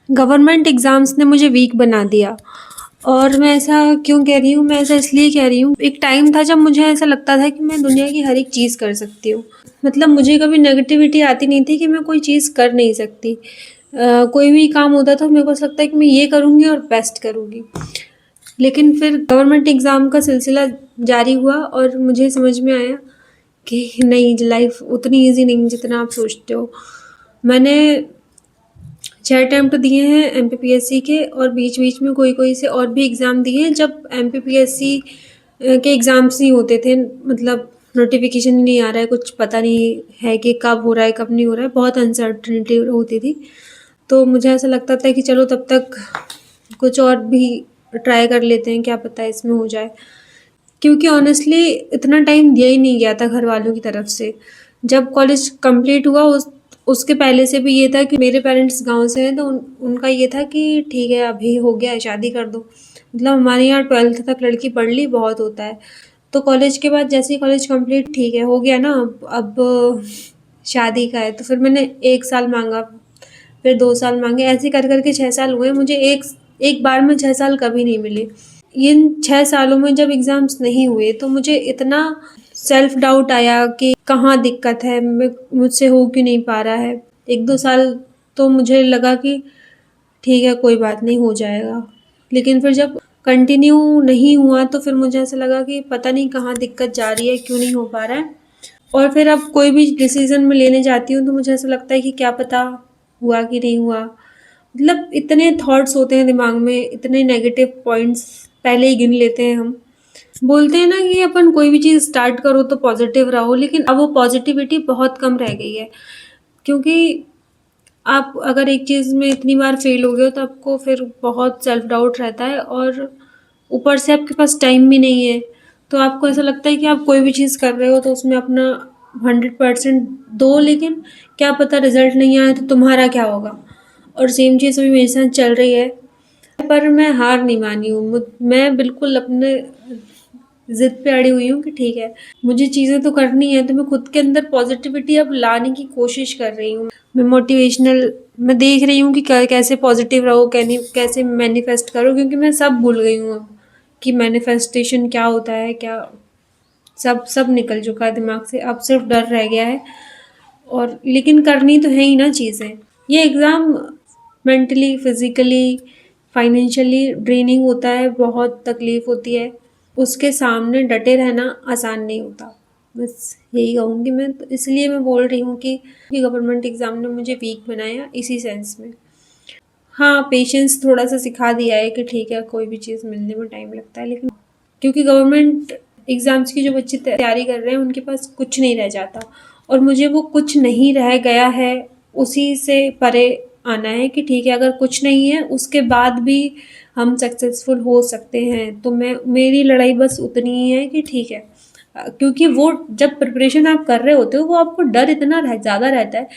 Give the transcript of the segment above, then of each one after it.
Government exams ने मुझे week बना दिया। और मैं ऐसा क्यों कह रही हूँ? मैं ऐसा इसलिए कह रही हूँ, एक टाइम था जब मुझे ऐसा लगता था कि मैं दुनिया की हर एक चीज़ कर सकती हूँ। मतलब मुझे कभी नेगेटिविटी आती नहीं थी कि मैं कोई चीज़ कर नहीं सकती। कोई भी काम होता था मेरे को ऐसा लगता है कि मैं ये करूँगी और बेस्ट करूँगी। लेकिन फिर गवर्नमेंट एग्ज़ाम का सिलसिला जारी हुआ और मुझे समझ में आया कि नहीं, लाइफ़ उतनी ईज़ी नहीं जितना आप सोचते हो। मैंने 6 अटेम्प्ट दिए हैं एमपीपीएससी के, और बीच-बीच में कोई-कोई से और भी एग्ज़ाम दिए हैं जब एमपीपीएससी के एग्ज़ाम्स नहीं होते थे, मतलब नोटिफ़िकेशन ही नहीं आ रहा है, कुछ पता नहीं है कि कब हो रहा है, कब नहीं हो रहा है, बहुत अनसर्टेनिटी होती थी। तो मुझे ऐसा लगता था कि चलो तब तक कुछ और भी ट्राई कर लेते हैं, क्या पता इसमें हो जाए। क्योंकि ऑनेस्टली इतना टाइम दिया ही नहीं गया था घरवालों की तरफ से। जब कॉलेज कंप्लीट हुआ उसके पहले से भी ये था कि मेरे पेरेंट्स गाँव से हैं, तो उनका ये था कि ठीक है अभी हो गया है, शादी कर दो। मतलब हमारे यहाँ 12th तक लड़की पढ़ ली बहुत होता है। तो कॉलेज के बाद जैसे ही कॉलेज कंप्लीट ठीक है हो गया ना, अब शादी का है, तो फिर मैंने 1 साल माँगा, फिर 2 साल माँगे, ऐसे कर के 6 साल हुए। मुझे एक एक बार में 6 साल कभी नहीं मिले। इन 6 सालों में जब एग्ज़ाम्स नहीं हुए तो मुझे इतना सेल्फ डाउट आया कि कहाँ दिक्कत है, मुझसे हो क्यों नहीं पा रहा है। 1-2 साल तो मुझे लगा कि ठीक है कोई बात नहीं, हो जाएगा। लेकिन फिर जब कंटिन्यू नहीं हुआ तो फिर मुझे ऐसा लगा कि पता नहीं कहाँ दिक्कत जा रही है, क्यों नहीं हो पा रहा है। और फिर अब कोई भी डिसीज़न मैं लेने जाती हूँ तो मुझे ऐसा लगता है कि क्या पता हुआ कि नहीं हुआ। मतलब इतने थॉट्स होते हैं दिमाग में, इतने नेगेटिव पॉइंट्स पहले ही गिन लेते हैं हम। बोलते हैं ना कि अपन कोई भी चीज़ स्टार्ट करो तो पॉजिटिव रहो, लेकिन अब वो पॉजिटिविटी बहुत कम रह गई है। क्योंकि आप अगर एक चीज़ में इतनी बार फेल हो गए हो तो आपको फिर बहुत सेल्फ डाउट रहता है, और ऊपर से आपके पास टाइम भी नहीं है। तो आपको ऐसा लगता है कि आप कोई भी चीज़ कर रहे हो तो उसमें अपना 100% दो, लेकिन क्या पता रिज़ल्ट नहीं आए तो तुम्हारा क्या होगा? और सेम चीज़ अभी मेरे साथ चल रही है। पर मैं हार नहीं मानी हूँ। मैं बिल्कुल अपने ज़िद पे अड़ी हुई हूँ कि ठीक है, मुझे चीज़ें तो करनी है, तो मैं खुद के अंदर पॉज़िटिविटी अब लाने की कोशिश कर रही हूँ। मैं देख रही हूँ कि कैसे पॉज़िटिव रहो, कैसे मैनिफेस्ट करो, क्योंकि मैं सब भूल गई हूँ अब कि मैनिफेस्टेशन क्या होता है, क्या सब सब निकल चुका है दिमाग से। अब सिर्फ डर रह गया है, और लेकिन करनी तो है ही ना चीज़ें। ये exam mentally, physically, financially draining होता है, बहुत तकलीफ़ होती है। उसके सामने डटे रहना आसान नहीं होता। बस यही कहूँगी मैं, तो इसलिए मैं बोल रही हूँ कि गवर्नमेंट एग्ज़ाम ने मुझे वीक बनाया इसी सेंस में। हाँ, पेशेंस थोड़ा-सा सिखा दिया है कि ठीक है, कोई भी चीज़ मिलने में टाइम लगता है, लेकिन क्योंकि गवर्नमेंट एग्ज़ाम्स की जो बच्चे तैयारी कर रहे हैं उनके पास कुछ नहीं रह जाता, और मुझे वो कुछ नहीं रह गया है उसी से परे आना है कि ठीक है, अगर कुछ नहीं है उसके बाद भी हम सक्सेसफुल हो सकते हैं। तो मेरी लड़ाई बस उतनी ही है कि ठीक है, क्योंकि वो जब प्रिपरेशन आप कर रहे होते हो वो आपको डर इतना ज़्यादा रहता है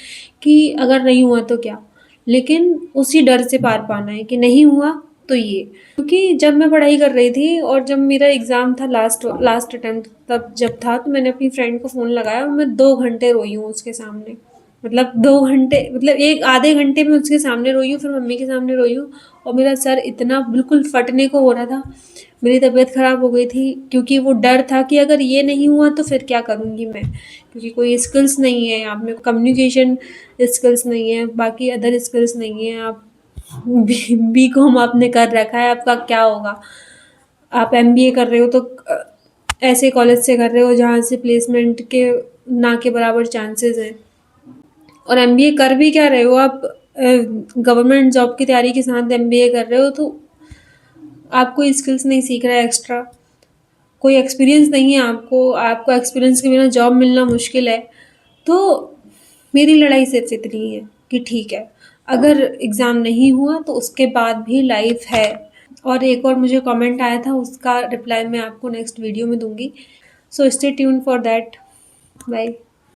कि अगर नहीं हुआ तो क्या? लेकिन उसी डर से पार पाना है कि नहीं हुआ तो ये। क्योंकि जब मैं पढ़ाई कर रही थी और जब मेरा एग्ज़ाम था लास्ट लास्ट अटेम्प्ट, तब जब था तो मैंने अपनी फ्रेंड को फ़ोन लगाया और मैं 2 घंटे रोई हूँ उसके सामने। मतलब 2 घंटे, मतलब एक आधे घंटे में उसके सामने रोई हूँ, फिर मम्मी के सामने रोई हूँ, और मेरा सर इतना बिल्कुल फटने को हो रहा था। मेरी तबीयत ख़राब हो गई थी क्योंकि वो डर था कि अगर ये नहीं हुआ तो फिर क्या करूँगी मैं? क्योंकि कोई स्किल्स नहीं है, आप में कम्युनिकेशन स्किल्स नहीं है, बाकी अदर स्किल्स नहीं है, आप बीकॉम आपने कर रखा है, आपका क्या होगा? आप एमबीए कर रहे हो तो ऐसे कॉलेज से कर रहे हो जहाँ से प्लेसमेंट के ना के बराबर चांसेस हैं, और एमबीए कर भी क्या रहे हो आप? गवर्नमेंट जॉब की तैयारी के साथ एमबीए कर रहे हो, तो आप कोई स्किल्स नहीं सीख रहे एक्स्ट्रा, कोई एक्सपीरियंस नहीं है आपको एक्सपीरियंस के बिना जॉब मिलना मुश्किल है। तो मेरी लड़ाई सिर्फ इतनी ही है कि ठीक है, अगर एग्ज़ाम नहीं हुआ तो उसके बाद भी लाइफ है। और एक और मुझे कमेंट आया था, उसका रिप्लाई मैं आपको नेक्स्ट वीडियो में दूँगी। So stay tuned for that. Bye.